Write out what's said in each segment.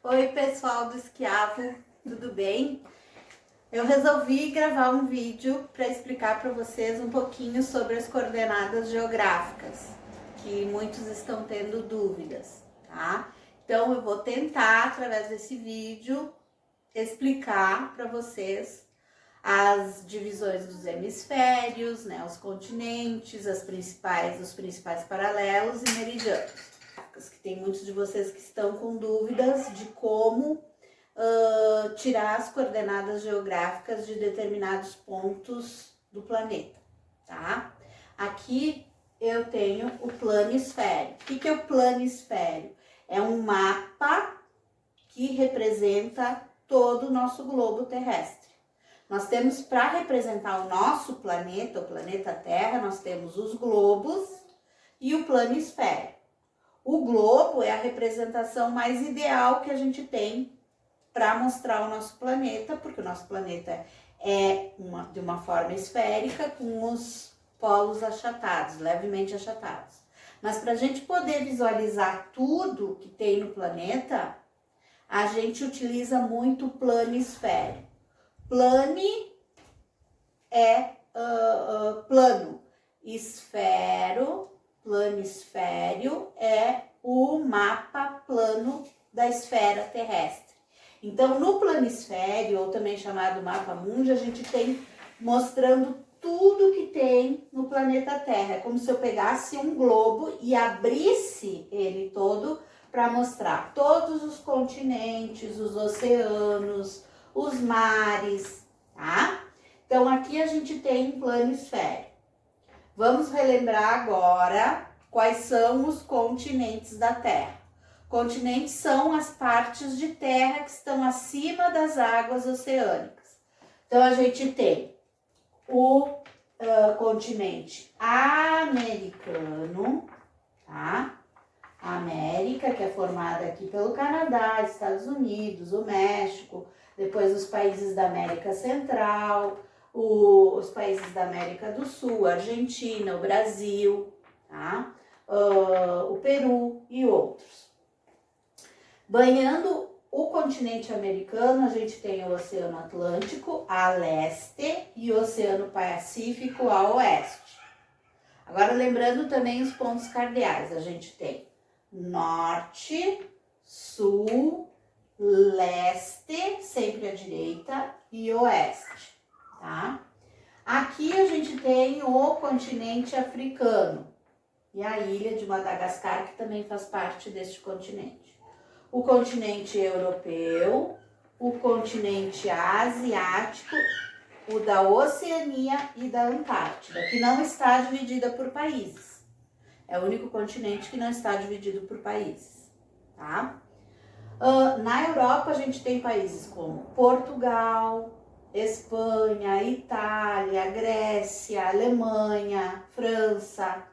Oi, pessoal do Esquiavo, tudo bem? Eu resolvi gravar um vídeo para explicar para vocês um pouquinho sobre as coordenadas geográficas, que muitos estão tendo dúvidas, tá? Então eu vou tentar, através desse vídeo, explicar para vocês as divisões dos hemisférios, né, os continentes, os principais paralelos e meridianos. Que tem muitos de vocês que estão com dúvidas de como tirar as coordenadas geográficas de determinados pontos do planeta, tá? Aqui eu tenho o planisfério. O que é o planisfério? É um mapa que representa todo o nosso globo terrestre. Nós temos, para representar o nosso planeta, o planeta Terra, nós temos os globos e o planisfério. O globo é a representação mais ideal que a gente tem para mostrar o nosso planeta, porque o nosso planeta é de uma forma esférica, com os polos achatados, levemente achatados. Mas para a gente poder visualizar tudo que tem no planeta, a gente utiliza muito o planisfério. Plane é plano, esfero, planisfério é o mapa plano da esfera terrestre. Então, no planisfério, ou também chamado mapa mundi, a gente tem mostrando tudo que tem no planeta Terra. É como se eu pegasse um globo e abrisse ele todo para mostrar todos os continentes, os oceanos, os mares, tá? Então, aqui a gente tem um planisfério. Vamos relembrar agora quais são os continentes da Terra. Continentes são as partes de terra que estão acima das águas oceânicas. Então, a gente tem o continente americano, tá? A América, que é formada aqui pelo Canadá, Estados Unidos, o México, depois os países da América Central, os países da América do Sul, a Argentina, o Brasil, tá? O Peru e outros. Banhando o continente americano, a gente tem o Oceano Atlântico a leste e o Oceano Pacífico a oeste. Agora, lembrando também os pontos cardeais, a gente tem norte, sul, leste, sempre à direita, e oeste, tá? Aqui a gente tem o continente africano e a ilha de Madagascar, que também faz parte deste continente. O continente europeu, o continente asiático, o da Oceania e da Antártida, que não está dividida por países. É o único continente que não está dividido por países, tá? Na Europa, a gente tem países como Portugal, Espanha, Itália, Grécia, Alemanha, França.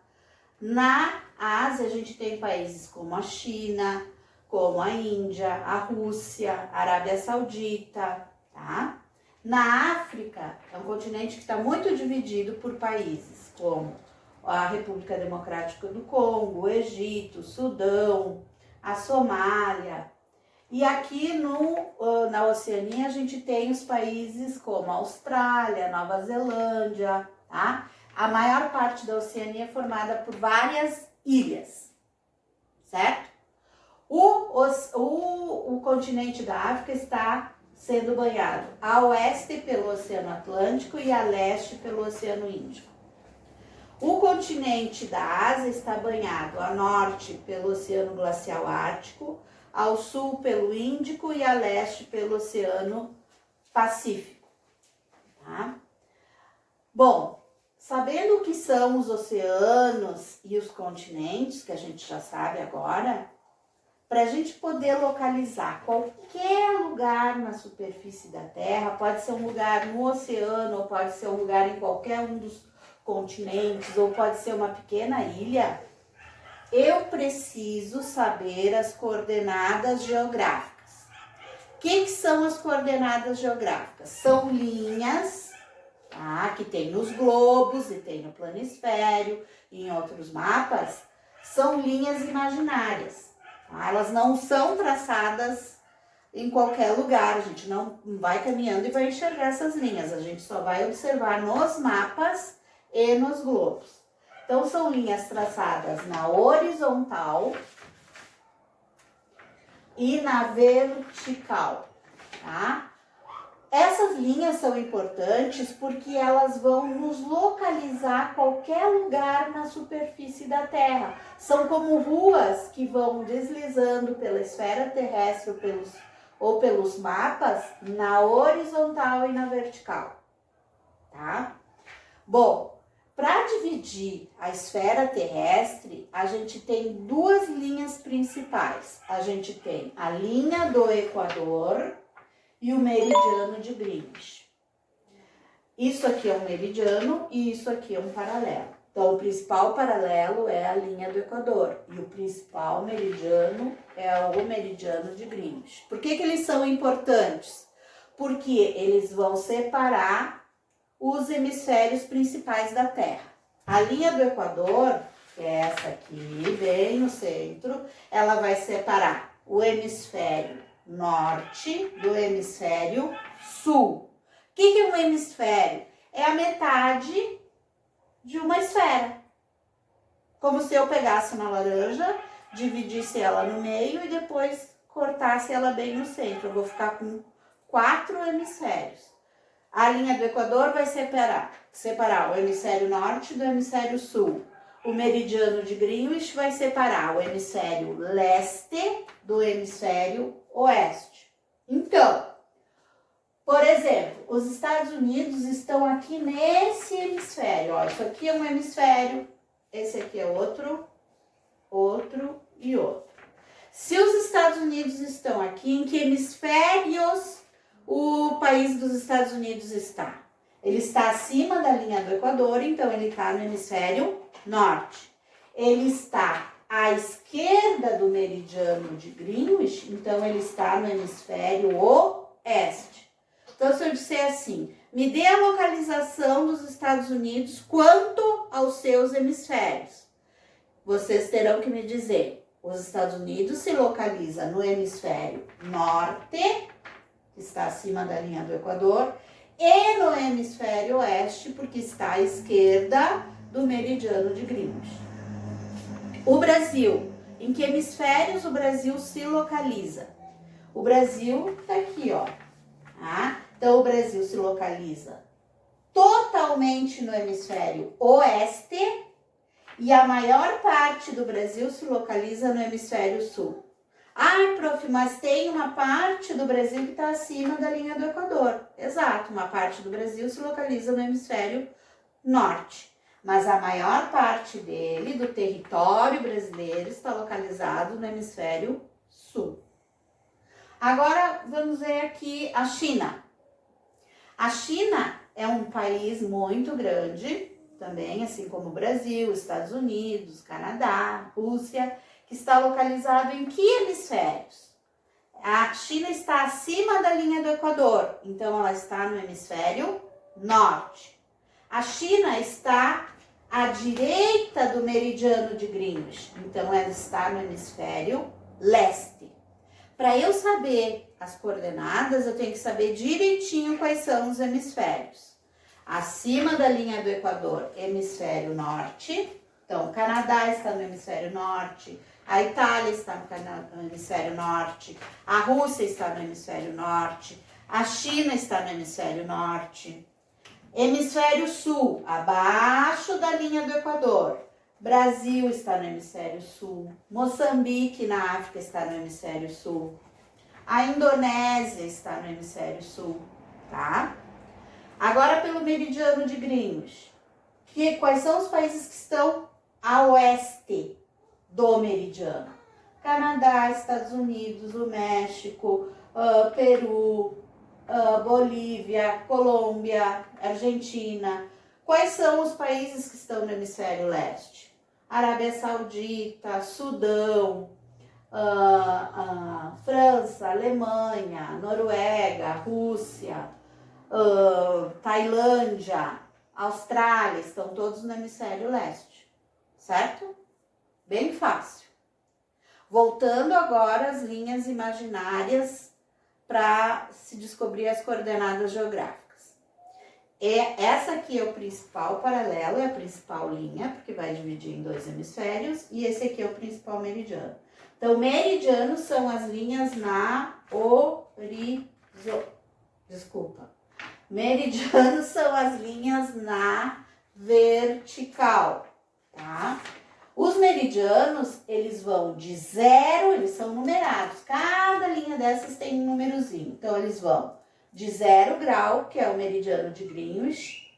Na Ásia, a gente tem países como a China, como a Índia, a Rússia, a Arábia Saudita, tá? Na África, é um continente que está muito dividido por países como a República Democrática do Congo, o Egito, o Sudão, a Somália. E aqui na Oceania a gente tem os países como a Austrália, Nova Zelândia, tá? A maior parte da Oceania é formada por várias ilhas, certo? O continente da África está sendo banhado a oeste pelo Oceano Atlântico e a leste pelo Oceano Índico. O continente da Ásia está banhado a norte pelo Oceano Glacial Ártico, ao sul pelo Índico e a leste pelo Oceano Pacífico, tá? Bom, sabendo o que são os oceanos e os continentes, que a gente já sabe agora, para a gente poder localizar qualquer lugar na superfície da Terra, pode ser um lugar no oceano, ou pode ser um lugar em qualquer um dos continentes, ou pode ser uma pequena ilha, eu preciso saber as coordenadas geográficas. O que são as coordenadas geográficas? São linhas, tá, que tem nos globos e tem no planisfério e em outros mapas, são linhas imaginárias. Tá? Elas não são traçadas em qualquer lugar. A gente não vai caminhando e vai enxergar essas linhas. A gente só vai observar nos mapas e nos globos. Então, são linhas traçadas na horizontal e na vertical, tá? Essas linhas são importantes porque elas vão nos localizar qualquer lugar na superfície da Terra. São como ruas que vão deslizando pela esfera terrestre ou pelos mapas na horizontal e na vertical, tá? Bom, para dividir a esfera terrestre, a gente tem duas linhas principais. A gente tem a linha do Equador e o meridiano de Greenwich. Isso aqui é um meridiano e isso aqui é um paralelo. Então, o principal paralelo é a linha do Equador e o principal meridiano é o meridiano de Greenwich. Por que eles são importantes? Porque eles vão separar os hemisférios principais da Terra. A linha do Equador, que é essa aqui, bem no centro, ela vai separar o hemisfério norte do hemisfério sul. O que é um hemisfério? É a metade de uma esfera. Como se eu pegasse uma laranja, dividisse ela no meio e depois cortasse ela bem no centro. Eu vou ficar com 4 hemisférios. A linha do Equador vai separar o hemisfério norte do hemisfério sul. O meridiano de Greenwich vai separar o hemisfério leste do hemisfério oeste. Então, por exemplo, os Estados Unidos estão aqui nesse hemisfério. Ó, isso aqui é um hemisfério, esse aqui é outro e outro. Se os Estados Unidos estão aqui, em que hemisférios o país dos Estados Unidos está? Ele está acima da linha do Equador, então ele está no hemisfério norte. Ele está à esquerda do meridiano de Greenwich, então ele está no hemisfério oeste. Então, se eu disser assim, me dê a localização dos Estados Unidos quanto aos seus hemisférios, vocês terão que me dizer, os Estados Unidos se localiza no hemisfério norte, que está acima da linha do Equador, e no hemisfério oeste, porque está à esquerda do meridiano de Greenwich. O Brasil, em que hemisférios o Brasil se localiza? O Brasil está aqui, ó. Tá? Então, o Brasil se localiza totalmente no hemisfério oeste e a maior parte do Brasil se localiza no hemisfério sul. Ah, prof, mas tem uma parte do Brasil que está acima da linha do Equador. Exato, uma parte do Brasil se localiza no hemisfério norte. Mas a maior parte dele, do território brasileiro, está localizado no hemisfério sul. Agora, vamos ver aqui a China. A China é um país muito grande, também, assim como o Brasil, Estados Unidos, Canadá, Rússia, que está localizado em que hemisférios? A China está acima da linha do Equador, então ela está no hemisfério norte. A China está à direita do meridiano de Greenwich, então ela está no hemisfério leste. Para eu saber as coordenadas, eu tenho que saber direitinho quais são os hemisférios. Acima da linha do Equador, hemisfério norte. Então, o Canadá está no hemisfério norte, a Itália está no hemisfério norte, a Rússia está no hemisfério norte, a China está no hemisfério norte. Hemisfério sul, abaixo da linha do Equador. Brasil está no hemisfério sul, Moçambique na África está no hemisfério sul, a Indonésia está no hemisfério sul, tá? Agora pelo meridiano de Greenwich, quais são os países que estão a oeste do meridiano? Canadá, Estados Unidos, o México, Peru, Bolívia, Colômbia, Argentina. Quais são os países que estão no hemisfério leste? Arábia Saudita, Sudão, França, Alemanha, Noruega, Rússia, Tailândia, Austrália, estão todos no hemisfério leste, certo? Bem fácil. Voltando agora às linhas imaginárias para se descobrir as coordenadas geográficas. Essa aqui é o principal paralelo, é a principal linha, porque vai dividir em 2 hemisférios, e esse aqui é o principal meridiano. Então, meridianos são as linhas na Meridianos são as linhas na vertical, tá? Os meridianos, eles vão de 0, eles são numerados. Cada linha dessas tem um númerozinho. Então, eles vão de 0 grau, que é o meridiano de Greenwich,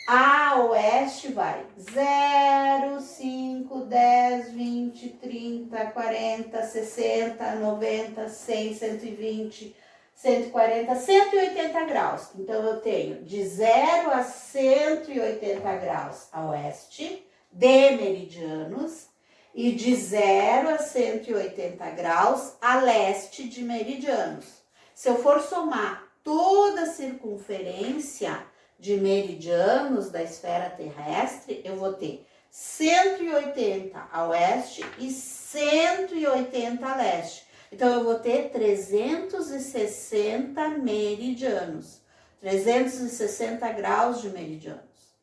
a oeste vai 0, 5, 10, 20, 30, 40, 60, 90, 100, 120, 140, 180 graus. Então, eu tenho de 0 a 180 graus a oeste de meridianos e de 0 a 180 graus a leste de meridianos. Se eu for somar toda a circunferência de meridianos da esfera terrestre, eu vou ter 180 a oeste e 180 a leste. Então, eu vou ter 360 meridianos, 360 graus de meridianos,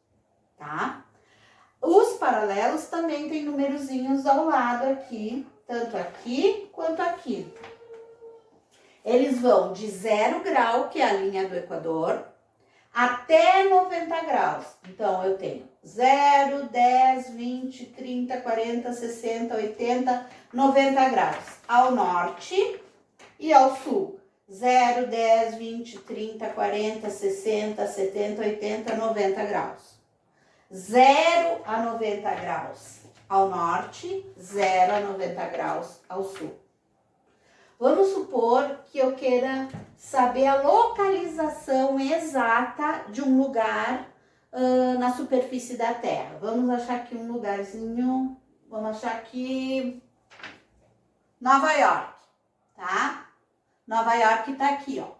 tá? Os paralelos também tem numerozinhos ao lado aqui, tanto aqui quanto aqui. Eles vão de 0 grau, que é a linha do Equador, até 90 graus. Então, eu tenho 0, 10, 20, 30, 40, 60, 80, 90 graus ao norte e ao sul. 0, 10, 20, 30, 40, 60, 70, 80, 90 graus. 0 a 90 graus ao norte, 0 a 90 graus ao sul. Vamos supor que eu queira saber a localização exata de um lugar na superfície da Terra. Vamos achar aqui um lugarzinho, vamos achar aqui Nova York, tá? Nova York tá aqui, ó.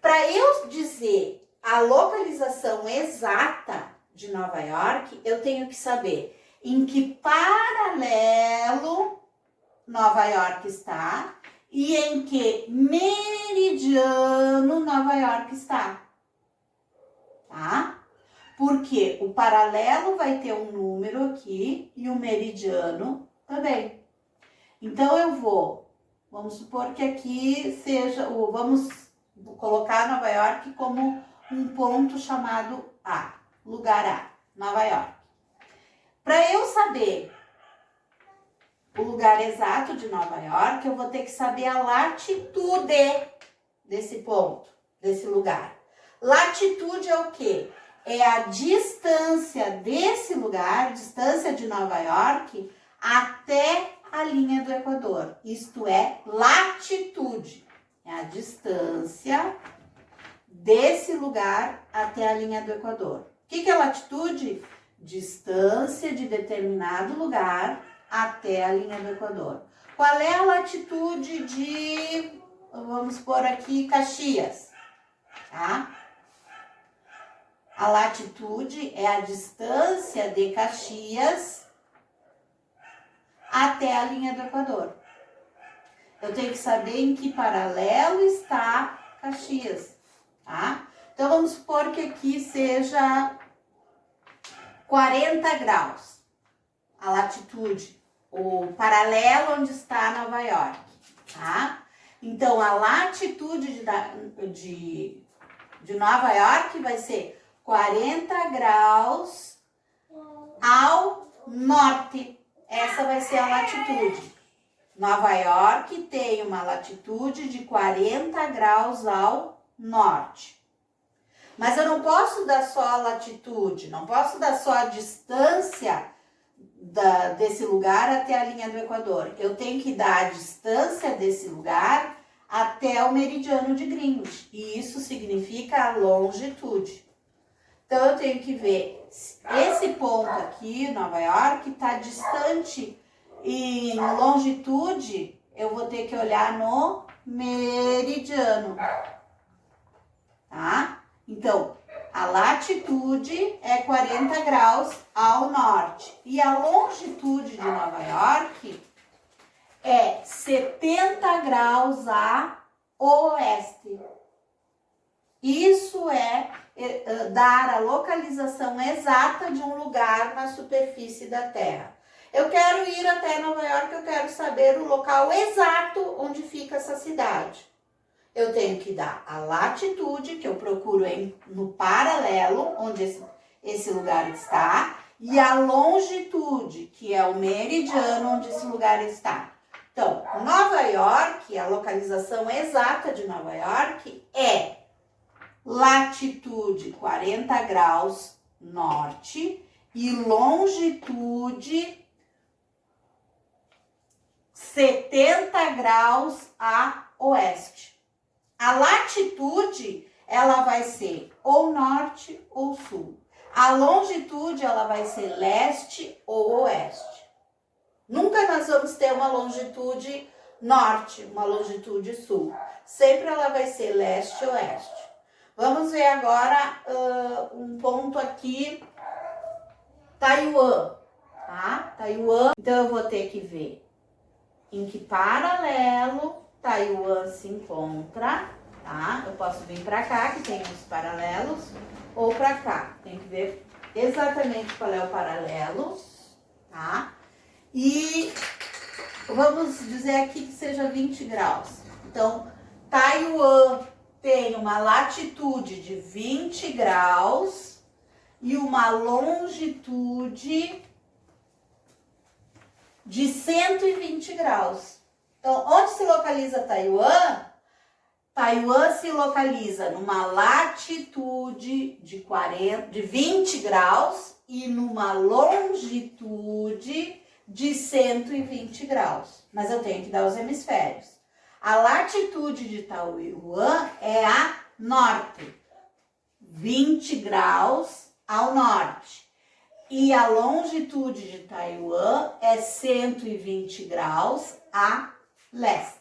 Para eu dizer a localização exata de Nova York, eu tenho que saber em que paralelo Nova York está e em que meridiano Nova York está, tá? Porque o paralelo vai ter um número aqui e o meridiano também. Então, vamos supor que aqui seja, vamos colocar Nova York como um ponto chamado A, lugar A, Nova York. Para eu saber o lugar exato de Nova York, eu vou ter que saber a latitude desse ponto, desse lugar. Latitude é o quê? É a distância desse lugar, distância de Nova York, até a linha do Equador. Isto é latitude. É a distância desse lugar até a linha do Equador. O que é latitude? Distância de determinado lugar até a linha do Equador. Qual é a latitude de, vamos pôr aqui, Caxias, tá? A latitude é a distância de Caxias até a linha do Equador. Eu tenho que saber em que paralelo está Caxias, tá? Então, vamos supor que aqui seja 40 graus, a latitude, o paralelo onde está Nova York, tá? Então, a latitude de Nova York vai ser 40 graus ao norte. Essa vai ser a latitude. Nova York tem uma latitude de 40 graus ao norte. Mas eu não posso dar só a latitude, não posso dar só a distância desse lugar até a linha do Equador. Eu tenho que dar a distância desse lugar até o meridiano de Greenwich. E isso significa a longitude. Então, eu tenho que ver esse ponto aqui, Nova York, está distante em longitude, eu vou ter que olhar no meridiano, tá? Então, a latitude é 40 graus ao norte e a longitude de Nova York é 70 graus a oeste. Isso é dar a localização exata de um lugar na superfície da Terra. Eu quero ir até Nova York, eu quero saber o local exato onde fica essa cidade. Eu tenho que dar a latitude, que eu procuro no paralelo, onde esse lugar está, e a longitude, que é o meridiano onde esse lugar está. Então, Nova York, a localização exata de Nova York é latitude 40 graus norte e longitude 70 graus a oeste. A latitude, ela vai ser ou norte ou sul. A longitude, ela vai ser leste ou oeste. Nunca nós vamos ter uma longitude norte, uma longitude sul. Sempre ela vai ser leste ou oeste. Vamos ver agora um ponto aqui, Taiwan, tá? Taiwan, então eu vou ter que ver em que paralelo Taiwan se encontra, tá? Eu posso vir para cá, que tem os paralelos, ou para cá. Tem que ver exatamente qual é o paralelo, tá? E vamos dizer aqui que seja 20 graus. Então, Taiwan tem uma latitude de 20 graus e uma longitude de 120 graus. Então, onde se localiza Taiwan? Taiwan se localiza numa latitude de 20 graus e numa longitude de 120 graus. Mas eu tenho que dar os hemisférios. A latitude de Taiwan é a norte, 20 graus ao norte. E a longitude de Taiwan é 120 graus a leste.